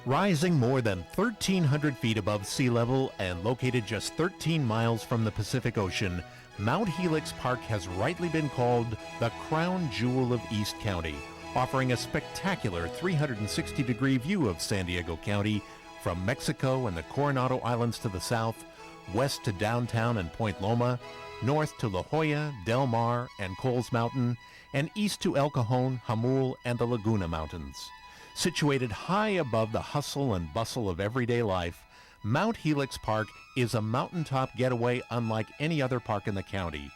Rising more than 1,300 feet above sea level and located just 13 miles from the Pacific Ocean, Mount Helix Park has rightly been called the crown jewel of East County, offering a spectacular 360-degree view of San Diego County from Mexico and the Coronado Islands to the south, west to downtown and Point Loma, north to La Jolla, Del Mar, and Coles Mountain, and east to El Cajon, Jamul, and the Laguna Mountains. Situated high above the hustle and bustle of everyday life, Mount Helix Park is a mountaintop getaway unlike any other park in the county.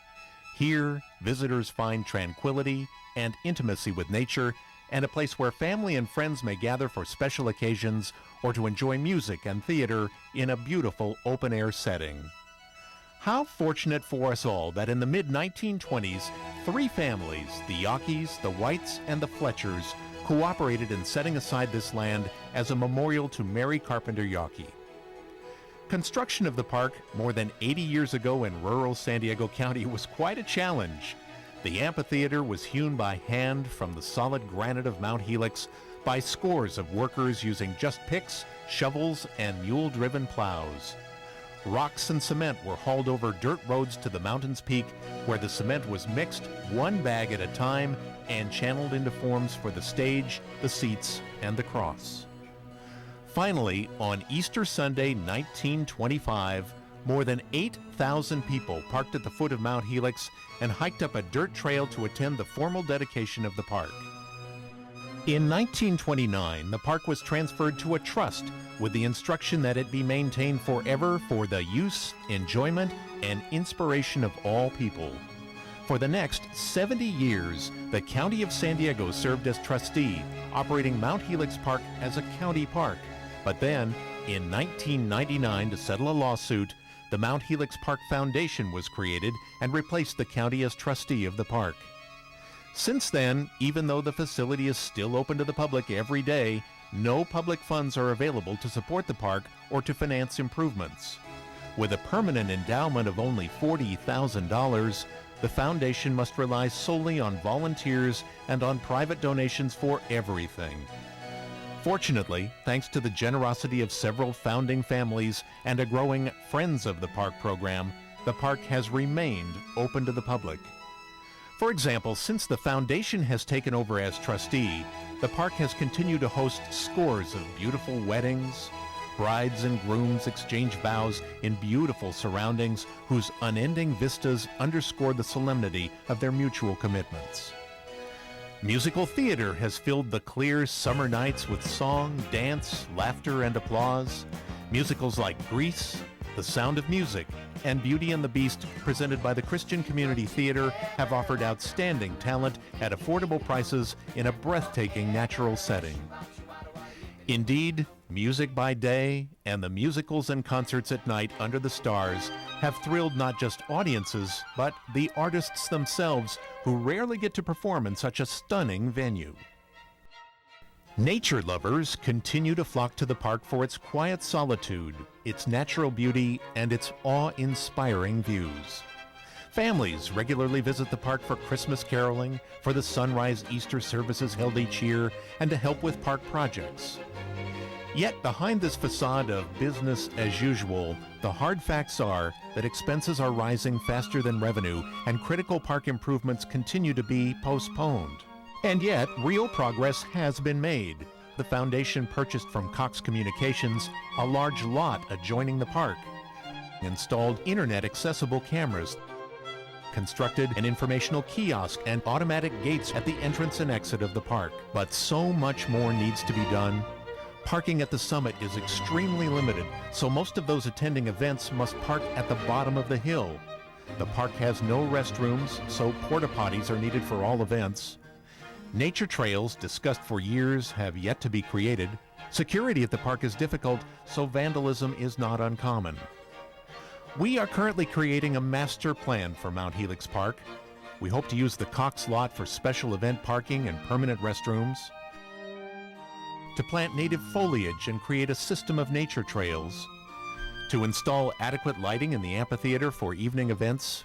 Here, visitors find tranquility and intimacy with nature, and a place where family and friends may gather for special occasions or to enjoy music and theater in a beautiful open-air setting. How fortunate for us all that in the mid-1920s, three families, the Yaquis, the Whites, and the Fletchers, cooperated in setting aside this land as a memorial to Mary Carpenter Yawkey. Construction of the park more than 80 years ago in rural San Diego County was quite a challenge. The amphitheater was hewn by hand from the solid granite of Mount Helix by scores of workers using just picks, shovels, and mule-driven plows. Rocks and cement were hauled over dirt roads to the mountain's peak, where the cement was mixed one bag at a time and channeled into forms for the stage, the seats, and the cross. Finally, on Easter Sunday, 1925, more than 8,000 people parked at the foot of Mount Helix and hiked up a dirt trail to attend the formal dedication of the park. In 1929, the park was transferred to a trust with the instruction that it be maintained forever for the use, enjoyment, and inspiration of all people. For the next 70 years, the County of San Diego served as trustee, operating Mount Helix Park as a county park. But then, in 1999, to settle a lawsuit, the Mount Helix Park Foundation was created and replaced the county as trustee of the park. Since then, even though the facility is still open to the public every day, no public funds are available to support the park or to finance improvements. With a permanent endowment of only $40,000, the foundation must rely solely on volunteers and on private donations for everything. Fortunately, thanks to the generosity of several founding families and a growing Friends of the Park program, the park has remained open to the public. For example, since the foundation has taken over as trustee, the park has continued to host scores of beautiful weddings. Brides and grooms exchange vows in beautiful surroundings whose unending vistas underscore the solemnity of their mutual commitments. Musical theater has filled the clear summer nights with song, dance, laughter, and applause. Musicals like Grease, The Sound of Music, and Beauty and the Beast, presented by the Christian Community Theater, have offered outstanding talent at affordable prices in a breathtaking natural setting. Indeed, music by day and the musicals and concerts at night under the stars have thrilled not just audiences, but the artists themselves, who rarely get to perform in such a stunning venue. Nature lovers continue to flock to the park for its quiet solitude, its natural beauty, and its awe-inspiring views. Families regularly visit the park for Christmas caroling, for the sunrise Easter services held each year, and to help with park projects. Yet behind this facade of business as usual, the hard facts are that expenses are rising faster than revenue and critical park improvements continue to be postponed. And yet, real progress has been made. The foundation purchased from Cox Communications a large lot adjoining the park, installed internet-accessible cameras, constructed an informational kiosk and automatic gates at the entrance and exit of the park. But so much more needs to be done. Parking at the summit is extremely limited, so most of those attending events must park at the bottom of the hill. The park has no restrooms, so porta potties are needed for all events. Nature trails, discussed for years, have yet to be created. Security at the park is difficult, so vandalism is not uncommon. We are currently creating a master plan for Mount Helix Park. We hope to use the Cox lot for special event parking and permanent restrooms, to plant native foliage and create a system of nature trails, to install adequate lighting in the amphitheater for evening events,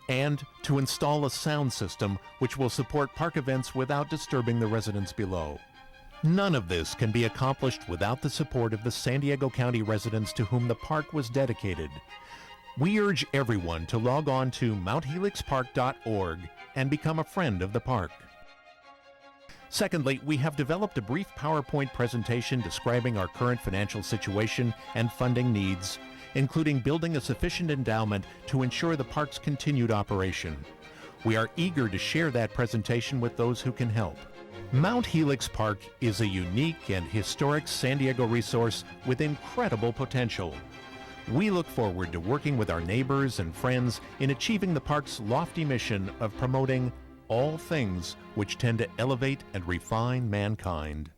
and to install a sound system which will support park events without disturbing the residents below. None of this can be accomplished without the support of the San Diego County residents to whom the park was dedicated. We urge everyone to log on to mounthelixpark.org and become a friend of the park. Secondly, we have developed a brief PowerPoint presentation describing our current financial situation and funding needs, including building a sufficient endowment to ensure the park's continued operation. We are eager to share that presentation with those who can help. Mount Helix Park is a unique and historic San Diego resource with incredible potential. We look forward to working with our neighbors and friends in achieving the park's lofty mission of promoting all things which tend to elevate and refine mankind.